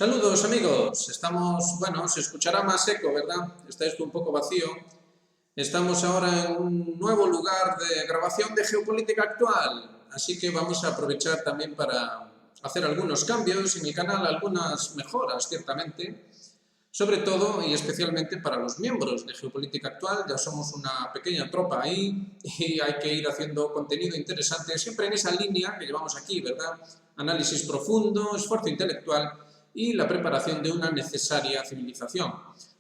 Saludos amigos, bueno, se escuchará más eco, ¿verdad? Está esto un poco vacío. Estamos ahora en un nuevo lugar de grabación de geopolítica actual, así que vamos a aprovechar también para hacer algunos cambios en el canal, algunas mejoras, ciertamente, sobre todo y especialmente para los miembros de geopolítica actual. Ya somos una pequeña tropa ahí y hay que ir haciendo contenido interesante, siempre en esa línea que llevamos aquí, ¿verdad? Análisis profundo, esfuerzo intelectual y la preparación de una necesaria civilización.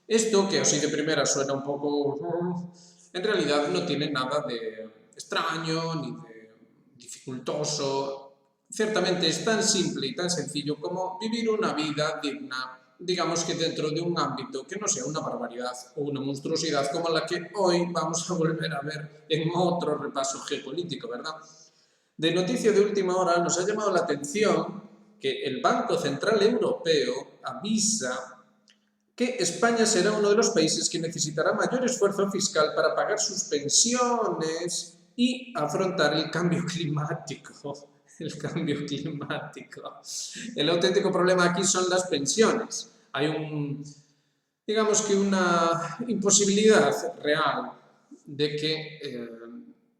Esto, que así de primera suena un poco... en realidad no tiene nada de extraño ni de dificultoso. Ciertamente es tan simple y tan sencillo como vivir una vida digna, digamos que dentro de un ámbito que no sea una barbaridad o una monstruosidad como la que hoy vamos a volver a ver en otro repaso geopolítico, ¿verdad? De noticia de última hora nos ha llamado la atención que el Banco Central Europeo avisa que España será uno de los países que necesitará mayor esfuerzo fiscal para pagar sus pensiones y afrontar el cambio climático. El cambio climático. El auténtico problema aquí son las pensiones. Hay digamos que una imposibilidad real de que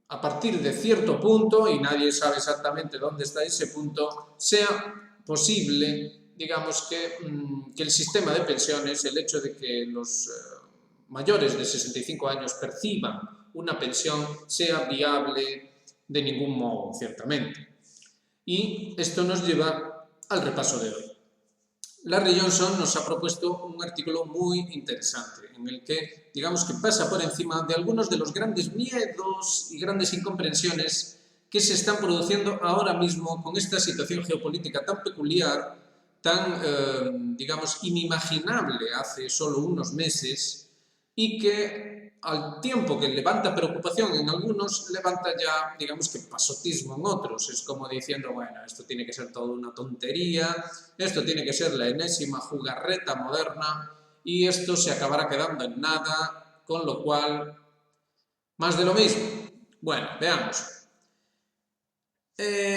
a partir de cierto punto, y nadie sabe exactamente dónde está ese punto, sea posible, digamos que el sistema de pensiones, el hecho de que los mayores de 65 años perciban una pensión, sea viable de ningún modo, ciertamente. Y esto nos lleva al repaso de hoy. Larry Johnson nos ha propuesto un artículo muy interesante en el que, digamos que pasa por encima de algunos de los grandes miedos y grandes incomprensiones que se están produciendo ahora mismo con esta situación geopolítica tan peculiar, tan, digamos, inimaginable hace solo unos meses y que al tiempo que levanta preocupación en algunos, levanta ya, digamos que pasotismo en otros. Es como diciendo, bueno, esto tiene que ser toda una tontería, esto tiene que ser la enésima jugarreta moderna y esto se acabará quedando en nada, con lo cual, más de lo mismo. Bueno, veamos.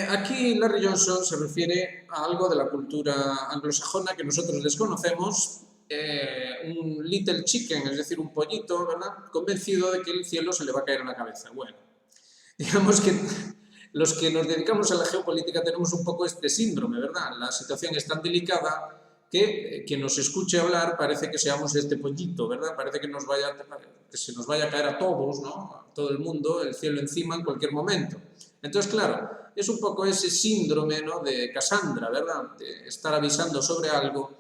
Aquí Larry Johnson se refiere a algo de la cultura anglosajona que nosotros desconocemos, un little chicken, es decir, un pollito, ¿verdad?, convencido de que el cielo se le va a caer en la cabeza. Bueno, digamos que los que nos dedicamos a la geopolítica tenemos un poco este síndrome, ¿verdad? La situación es tan delicada que quien nos escuche hablar parece que seamos este pollito, ¿verdad? Parece que se nos vaya a caer a todos, ¿no? A todo el mundo, el cielo encima en cualquier momento. Entonces, claro, es un poco ese síndrome, ¿no?, de Cassandra, ¿verdad?, de estar avisando sobre algo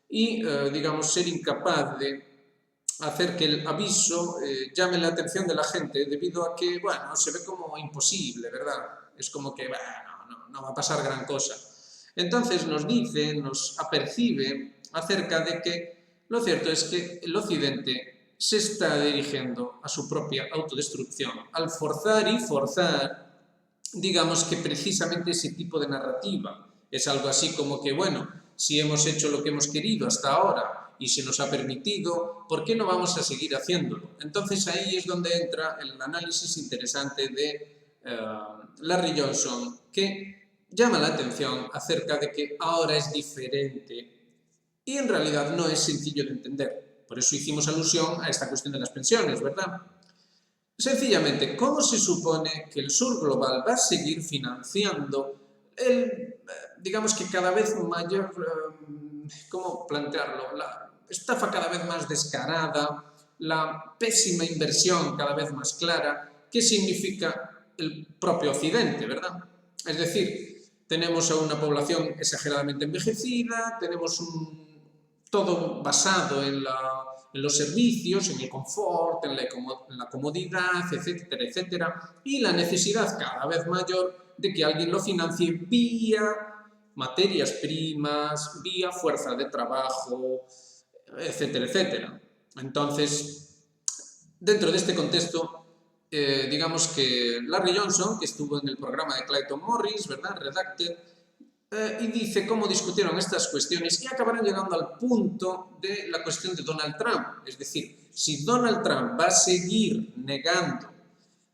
y, digamos, ser incapaz de hacer que el aviso llame la atención de la gente debido a que, bueno, se ve como imposible, ¿verdad? Es como que, bueno, no va a pasar gran cosa. Entonces nos dice, nos apercibe acerca de que lo cierto es que el Occidente se está dirigiendo a su propia autodestrucción al forzar y forzar, digamos que precisamente ese tipo de narrativa. Es algo así como que, bueno, si hemos hecho lo que hemos querido hasta ahora y se nos ha permitido, ¿por qué no vamos a seguir haciéndolo? Entonces ahí es donde entra el análisis interesante de Larry Johnson, que llama la atención acerca de que ahora es diferente y en realidad no es sencillo de entender. Por eso hicimos alusión a esta cuestión de las pensiones, ¿verdad? Sencillamente, ¿cómo se supone que el sur global va a seguir financiando digamos que cada vez mayor, ¿cómo plantearlo?, la estafa cada vez más descarada, la pésima inversión cada vez más clara, ¿qué significa el propio Occidente, verdad? Es decir, tenemos a una población exageradamente envejecida, tenemos todo basado en los servicios, en el confort, en la comodidad, etcétera, etcétera, y la necesidad cada vez mayor de que alguien lo financie vía materias primas, vía fuerza de trabajo, etcétera, etcétera. Entonces, dentro de este contexto, digamos que Larry Johnson, que estuvo en el programa de Clayton Morris, ¿verdad?, Redacted, y dice cómo discutieron estas cuestiones y acabaron llegando al punto de la cuestión de Donald Trump. Es decir, si Donald Trump va a seguir negando,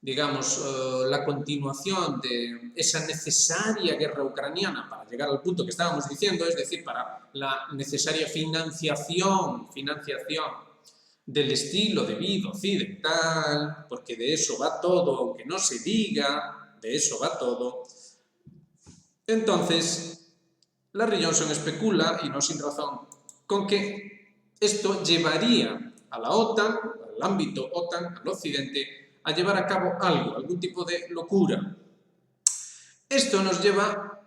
digamos, la continuación de esa necesaria guerra ucraniana para llegar al punto que estábamos diciendo, es decir, para la necesaria financiación del estilo de vida occidental, porque de eso va todo, aunque no se diga, de eso va todo. Entonces, Larry Johnson especula, y no sin razón, con que esto llevaría a la OTAN, al ámbito OTAN, al occidente, a llevar a cabo algún tipo de locura. Esto nos lleva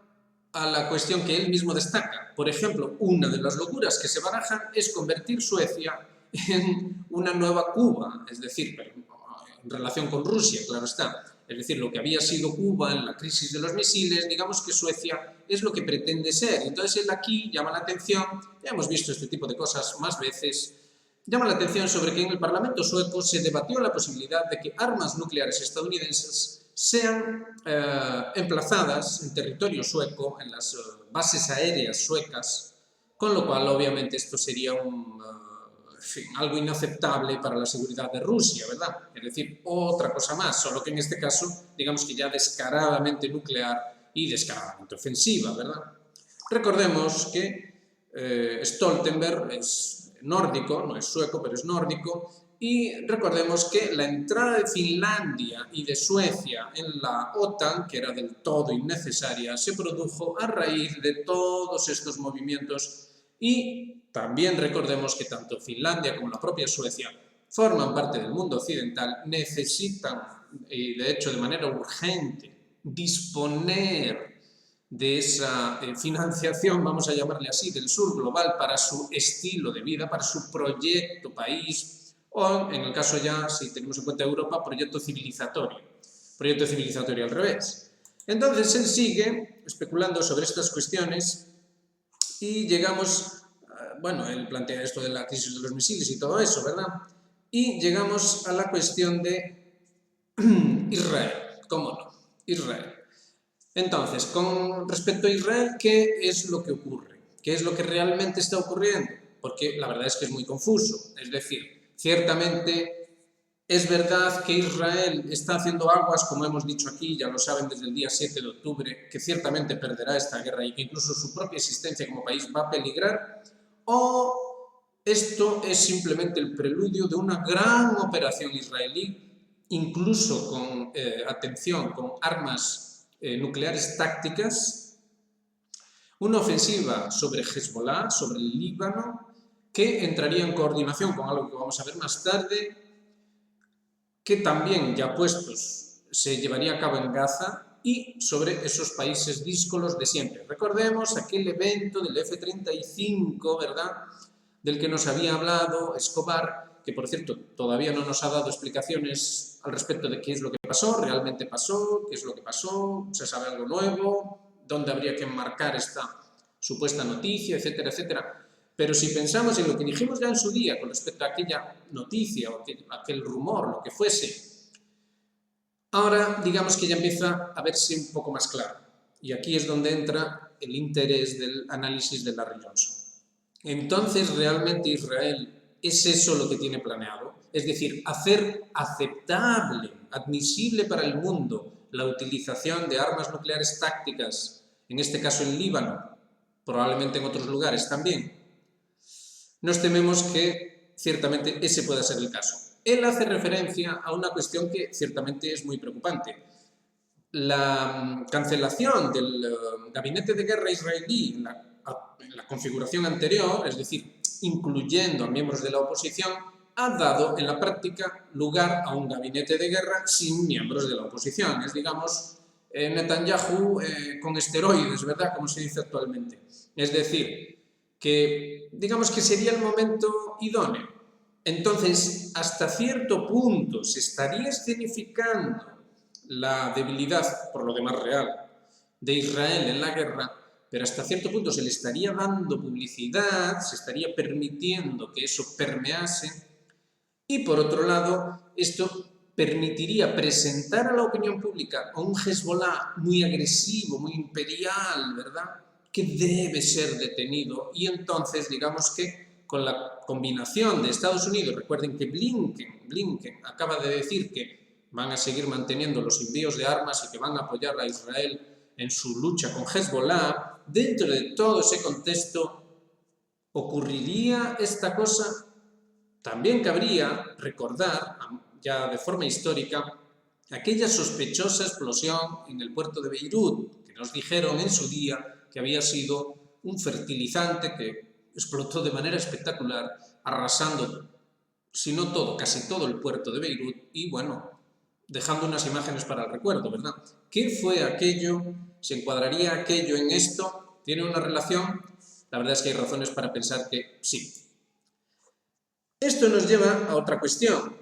a la cuestión que él mismo destaca. Por ejemplo, una de las locuras que se barajan es convertir Suecia en una nueva Cuba, es decir, en relación con Rusia, claro está. Es decir, lo que había sido Cuba en la crisis de los misiles, digamos que Suecia es lo que pretende ser. Entonces él aquí llama la atención, ya hemos visto este tipo de cosas más veces, llama la atención sobre que en el Parlamento sueco se debatió la posibilidad de que armas nucleares estadounidenses sean emplazadas en territorio sueco, en las bases aéreas suecas, con lo cual obviamente esto sería algo inaceptable para la seguridad de Rusia, ¿verdad? Es decir, otra cosa más, solo que en este caso, digamos que ya descaradamente nuclear y descaradamente ofensiva, ¿verdad? Recordemos que Stoltenberg es nórdico, no es sueco, pero es nórdico, y recordemos que la entrada de Finlandia y de Suecia en la OTAN, que era del todo innecesaria, se produjo a raíz de todos estos movimientos. Y también recordemos que tanto Finlandia como la propia Suecia forman parte del mundo occidental, necesitan, y de hecho de manera urgente, disponer de esa financiación, vamos a llamarle así, del sur global para su estilo de vida, para su proyecto país, o en el caso ya, si tenemos en cuenta Europa, proyecto civilizatorio al revés. Entonces él sigue especulando sobre estas cuestiones y llegamos, bueno, él plantea esto de la crisis de los misiles y todo eso, ¿verdad? Y llegamos a la cuestión de Israel, ¿cómo no? Israel. Entonces, con respecto a Israel, ¿qué es lo que ocurre? ¿Qué es lo que realmente está ocurriendo? Porque la verdad es que es muy confuso. Es decir, ciertamente es verdad que Israel está haciendo aguas, como hemos dicho aquí, ya lo saben desde el día 7 de octubre, que ciertamente perderá esta guerra y que incluso su propia existencia como país va a peligrar, o esto es simplemente el preludio de una gran operación israelí, incluso con, atención, con armas nucleares tácticas, una ofensiva sobre Hezbollah, sobre el Líbano, que entraría en coordinación con algo que vamos a ver más tarde, que también ya puestos se llevaría a cabo en Gaza y sobre esos países díscolos de siempre. Recordemos aquel evento del F-35, ¿verdad?, del que nos había hablado Escobar, que por cierto todavía no nos ha dado explicaciones al respecto de qué es lo que pasó, realmente pasó, qué es lo que pasó, se sabe algo nuevo, dónde habría que enmarcar esta supuesta noticia, etcétera, etcétera. Pero si pensamos en lo que dijimos ya en su día con respecto a aquella noticia o aquel rumor, lo que fuese, ahora digamos que ya empieza a verse un poco más claro. Y aquí es donde entra el interés del análisis de Larry Johnson. Entonces, ¿realmente Israel es eso lo que tiene planeado? Es decir, hacer aceptable, admisible para el mundo la utilización de armas nucleares tácticas, en este caso en Líbano, probablemente en otros lugares también. Nos tememos que ciertamente ese pueda ser el caso. Él hace referencia a una cuestión que ciertamente es muy preocupante. La cancelación del gabinete de guerra israelí en la configuración anterior, es decir, incluyendo a miembros de la oposición, ha dado en la práctica lugar a un gabinete de guerra sin miembros de la oposición. Es, digamos, Netanyahu con esteroides, ¿verdad?, como se dice actualmente. Es decir, que digamos que sería el momento idóneo. Entonces, hasta cierto punto se estaría escenificando la debilidad, por lo demás real, de Israel en la guerra, pero hasta cierto punto se le estaría dando publicidad, se estaría permitiendo que eso permease, y por otro lado, esto permitiría presentar a la opinión pública a un Hezbollah muy agresivo, muy imperial, ¿verdad?, que debe ser detenido. Y entonces, digamos que con la combinación de Estados Unidos, recuerden que Blinken acaba de decir que van a seguir manteniendo los envíos de armas y que van a apoyar a Israel en su lucha con Hezbollah, dentro de todo ese contexto, ¿ocurriría esta cosa? También cabría recordar, ya de forma histórica, aquella sospechosa explosión en el puerto de Beirut, que nos dijeron en su día que había sido un fertilizante que explotó de manera espectacular, arrasando, si no todo, casi todo el puerto de Beirut y, bueno, dejando unas imágenes para el recuerdo, ¿verdad? ¿Qué fue aquello? ¿Se encuadraría aquello en esto? ¿Tiene una relación? La verdad es que hay razones para pensar que sí. Esto nos lleva a otra cuestión.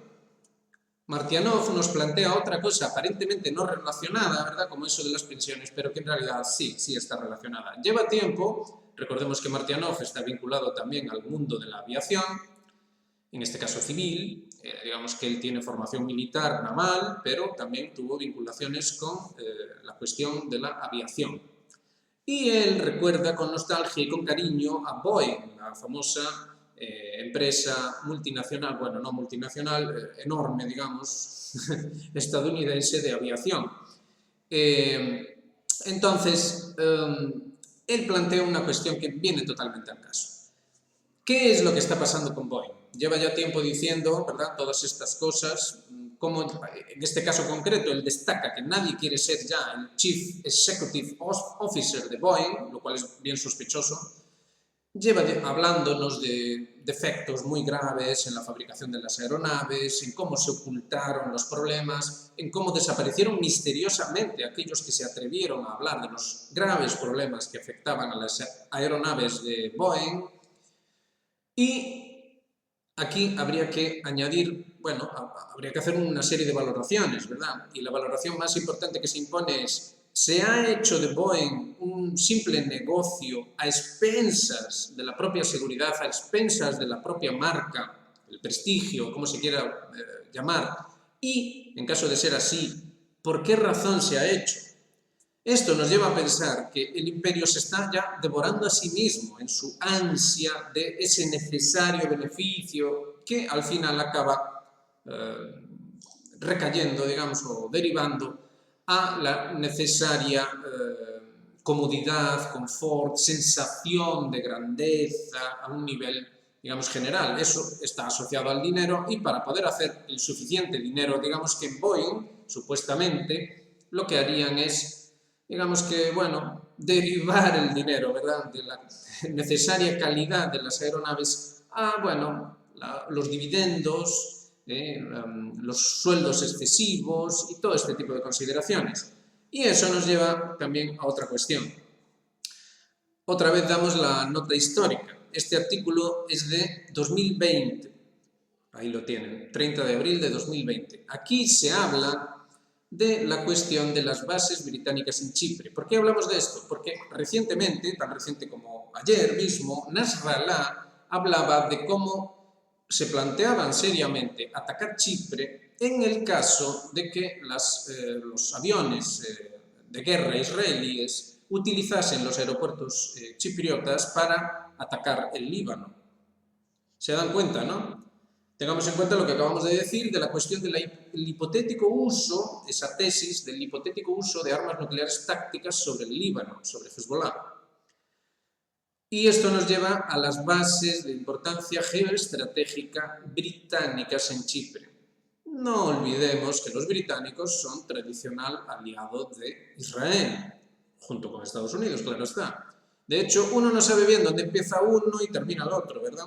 Martianov nos plantea otra cosa aparentemente no relacionada, ¿verdad? Como eso de las pensiones, pero que en realidad sí está relacionada. Lleva tiempo, recordemos que Martianov está vinculado también al mundo de la aviación, en este caso civil, digamos que él tiene formación militar naval, pero también tuvo vinculaciones con la cuestión de la aviación. Y él recuerda con nostalgia y con cariño a Boeing, la famosa empresa multinacional, bueno, no multinacional, enorme, digamos, estadounidense de aviación. Entonces, él plantea una cuestión que viene totalmente al caso. ¿Qué es lo que está pasando con Boeing? Lleva ya tiempo diciendo, ¿verdad?, todas estas cosas, como en este caso concreto él destaca que nadie quiere ser ya el Chief Executive Officer de Boeing, lo cual es bien sospechoso. Lleva hablándonos de defectos muy graves en la fabricación de las aeronaves, en cómo se ocultaron los problemas, en cómo desaparecieron misteriosamente aquellos que se atrevieron a hablar de los graves problemas que afectaban a las aeronaves de Boeing. Y aquí habría que añadir, bueno, habría que hacer una serie de valoraciones, ¿verdad? Y la valoración más importante que se impone es: ¿se ha hecho de Boeing un simple negocio a expensas de la propia seguridad, a expensas de la propia marca, el prestigio, como se quiera llamar? Y, en caso de ser así, ¿por qué razón se ha hecho? Esto nos lleva a pensar que el imperio se está ya devorando a sí mismo en su ansia de ese necesario beneficio que al final acaba recayendo, digamos, o derivando a la necesaria comodidad, confort, sensación de grandeza a un nivel, digamos, general. Eso está asociado al dinero y para poder hacer el suficiente dinero, digamos que en Boeing, supuestamente, lo que harían es, digamos que, bueno, derivar el dinero, ¿verdad?, de la necesaria calidad de las aeronaves a, bueno, los dividendos, los sueldos excesivos y todo este tipo de consideraciones. Y eso nos lleva también a otra cuestión. Otra vez damos la nota histórica. Este artículo es de 2020. Ahí lo tienen, 30 de abril de 2020. Aquí se habla de la cuestión de las bases británicas en Chipre. ¿Por qué hablamos de esto? Porque recientemente, tan reciente como ayer mismo, Nasrallah hablaba de cómo se planteaban seriamente atacar Chipre en el caso de que los aviones de guerra israelíes utilizasen los aeropuertos chipriotas para atacar el Líbano. ¿Se dan cuenta, no? Tengamos en cuenta lo que acabamos de decir de la cuestión del hipotético uso, esa tesis del hipotético uso de armas nucleares tácticas sobre el Líbano, sobre Hezbollah. Y esto nos lleva a las bases de importancia geoestratégica británicas en Chipre. No olvidemos que los británicos son tradicional aliado de Israel, junto con Estados Unidos, claro está. De hecho, uno no sabe bien dónde empieza uno y termina el otro, ¿verdad?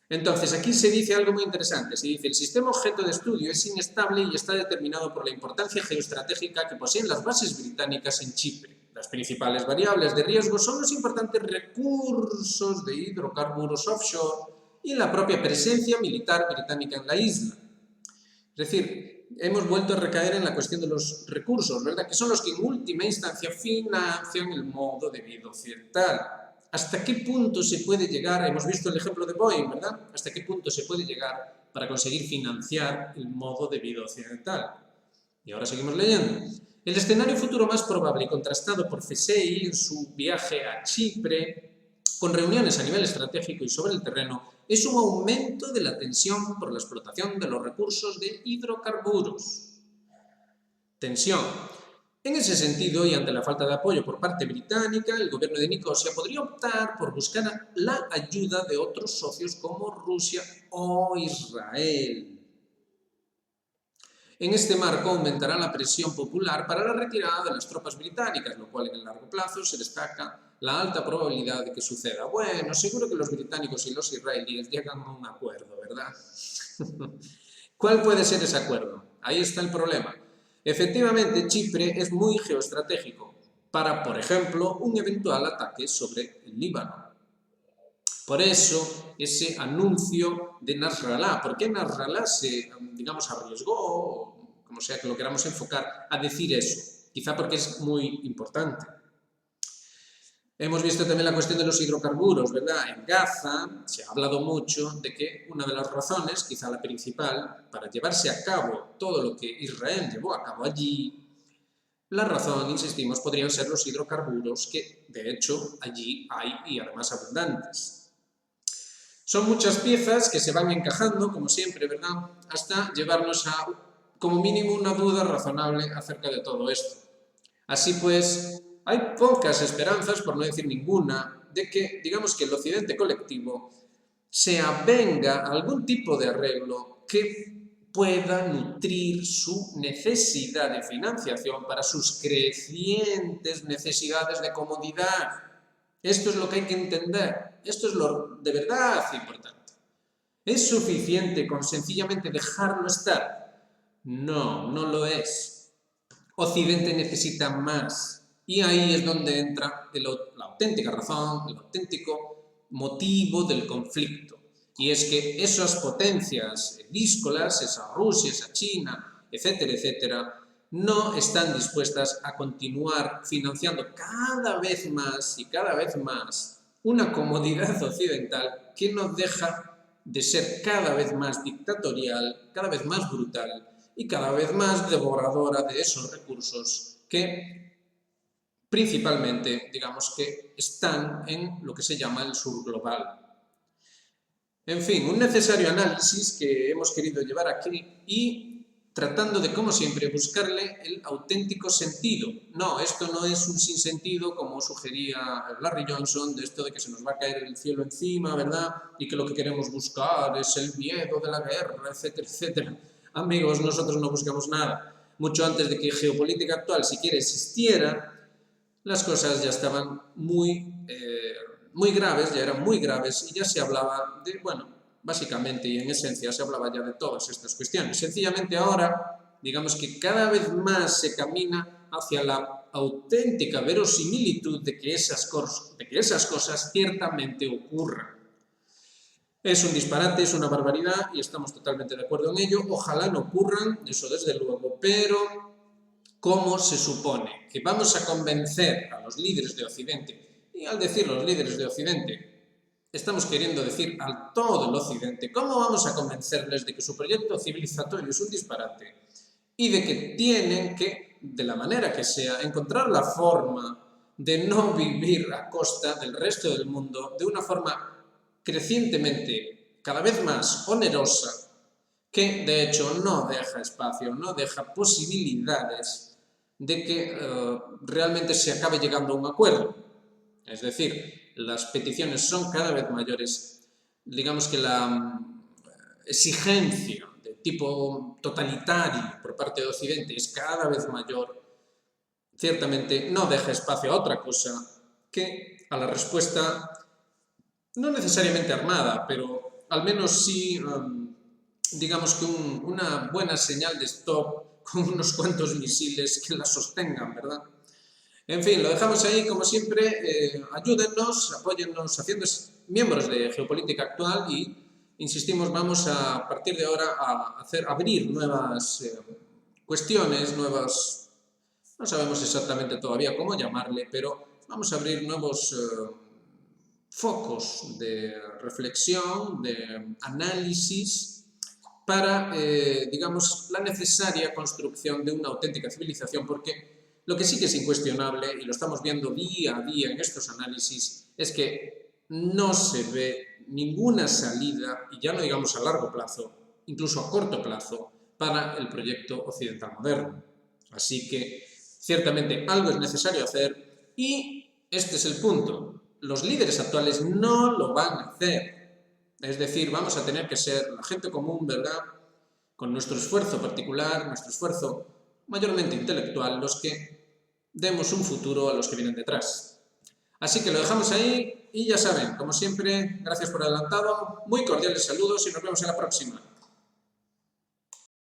Entonces, aquí se dice algo muy interesante. Se dice: el sistema objeto de estudio es inestable y está determinado por la importancia geoestratégica que poseen las bases británicas en Chipre. Las principales variables de riesgo son los importantes recursos de hidrocarburos offshore y la propia presencia militar británica en la isla. Es decir, hemos vuelto a recaer en la cuestión de los recursos, ¿verdad?, que son los que en última instancia financian el modo de vida occidental. ¿Hasta qué punto se puede llegar? Hemos visto el ejemplo de Boeing, ¿verdad? ¿Hasta qué punto se puede llegar para conseguir financiar el modo de vida occidental? Y ahora seguimos leyendo. El escenario futuro más probable y contrastado por Fesei en su viaje a Chipre con reuniones a nivel estratégico y sobre el terreno, es un aumento de la tensión por la explotación de los recursos de hidrocarburos. Tensión. En ese sentido, y ante la falta de apoyo por parte británica, el gobierno de Nicosia podría optar por buscar la ayuda de otros socios como Rusia o Israel. En este marco aumentará la presión popular para la retirada de las tropas británicas, lo cual en el largo plazo se destaca la alta probabilidad de que suceda. Bueno, seguro que los británicos y los israelíes llegan a un acuerdo, ¿verdad? ¿Cuál puede ser ese acuerdo? Ahí está el problema. Efectivamente, Chipre es muy geoestratégico para, por ejemplo, un eventual ataque sobre el Líbano. Por eso, ese anuncio de Nasrallah, ¿por qué Nasrallah se, digamos, arriesgó, como sea que lo queramos enfocar, a decir eso? Quizá porque es muy importante. Hemos visto también la cuestión de los hidrocarburos, ¿verdad? En Gaza se ha hablado mucho de que una de las razones, quizá la principal, para llevarse a cabo todo lo que Israel llevó a cabo allí, la razón, insistimos, podrían ser los hidrocarburos que, de hecho, allí hay y además abundantes. Son muchas piezas que se van encajando, como siempre, ¿verdad?, hasta llevarnos a, como mínimo, una duda razonable acerca de todo esto. Así pues, hay pocas esperanzas, por no decir ninguna, de que, digamos que el occidente colectivo se avenga a algún tipo de arreglo que pueda nutrir su necesidad de financiación para sus crecientes necesidades de comodidad. Esto es lo que hay que entender. Esto es lo de verdad importante. ¿Es suficiente con sencillamente dejarlo estar? No, no lo es. Occidente necesita más. Y ahí es donde entra la auténtica razón, el auténtico motivo del conflicto. Y es que esas potencias díscolas, esa Rusia, esa China, etcétera, etcétera, no están dispuestas a continuar financiando cada vez más y cada vez más una comodidad occidental que no deja de ser cada vez más dictatorial, cada vez más brutal y cada vez más devoradora de esos recursos que principalmente, digamos, que están en lo que se llama el sur global. En fin, un necesario análisis que hemos querido llevar aquí y tratando de, como siempre, buscarle el auténtico sentido. No, esto no es un sinsentido como sugería Larry Johnson, de esto de que se nos va a caer el cielo encima, ¿verdad? Y que lo que queremos buscar es el miedo de la guerra, etcétera, etcétera. Amigos, nosotros no buscamos nada. Mucho antes de que geopolítica actual siquiera existiera, las cosas ya estaban muy graves, ya eran muy graves y ya se hablaba de, bueno, básicamente y en esencia se hablaba ya de todas estas cuestiones. Sencillamente ahora, digamos que cada vez más se camina hacia la auténtica verosimilitud de que esas cosas ciertamente ocurran. Es un disparate, es una barbaridad y estamos totalmente de acuerdo en ello. Ojalá no ocurran, eso desde luego, pero ¿cómo se supone que vamos a convencer a los líderes de Occidente? Y al decir los líderes de Occidente, estamos queriendo decir a todo el Occidente, ¿cómo vamos a convencerles de que su proyecto civilizatorio es un disparate y de que tienen que, de la manera que sea, encontrar la forma de no vivir a costa del resto del mundo de una forma crecientemente cada vez más onerosa que de hecho no deja espacio, no deja posibilidades de que realmente se acabe llegando a un acuerdo? Es decir, las peticiones son cada vez mayores, digamos que la exigencia de tipo totalitario por parte de Occidente es cada vez mayor, ciertamente no deja espacio a otra cosa que a la respuesta, no necesariamente armada, pero al menos sí, digamos que una buena señal de stop con unos cuantos misiles que la sostengan, ¿verdad? En fin, lo dejamos ahí, como siempre, ayúdennos, apóyennos haciendo miembros de Geopolítica Actual y, insistimos, vamos a partir de ahora a abrir nuevas cuestiones, nuevas, no sabemos exactamente todavía cómo llamarle, pero vamos a abrir nuevos focos de reflexión, de análisis para, digamos, la necesaria construcción de una auténtica civilización, porque lo que sí que es incuestionable, y lo estamos viendo día a día en estos análisis, es que no se ve ninguna salida, y ya no digamos a largo plazo, incluso a corto plazo, para el proyecto occidental moderno. Así que, ciertamente, algo es necesario hacer y este es el punto. Los líderes actuales no lo van a hacer. Es decir, vamos a tener que ser la gente común, ¿verdad?, con nuestro esfuerzo particular, nuestro esfuerzo mayormente intelectual, los que demos un futuro a los que vienen detrás. Así que lo dejamos ahí y ya saben, como siempre, gracias por adelantado, muy cordiales saludos y nos vemos en la próxima.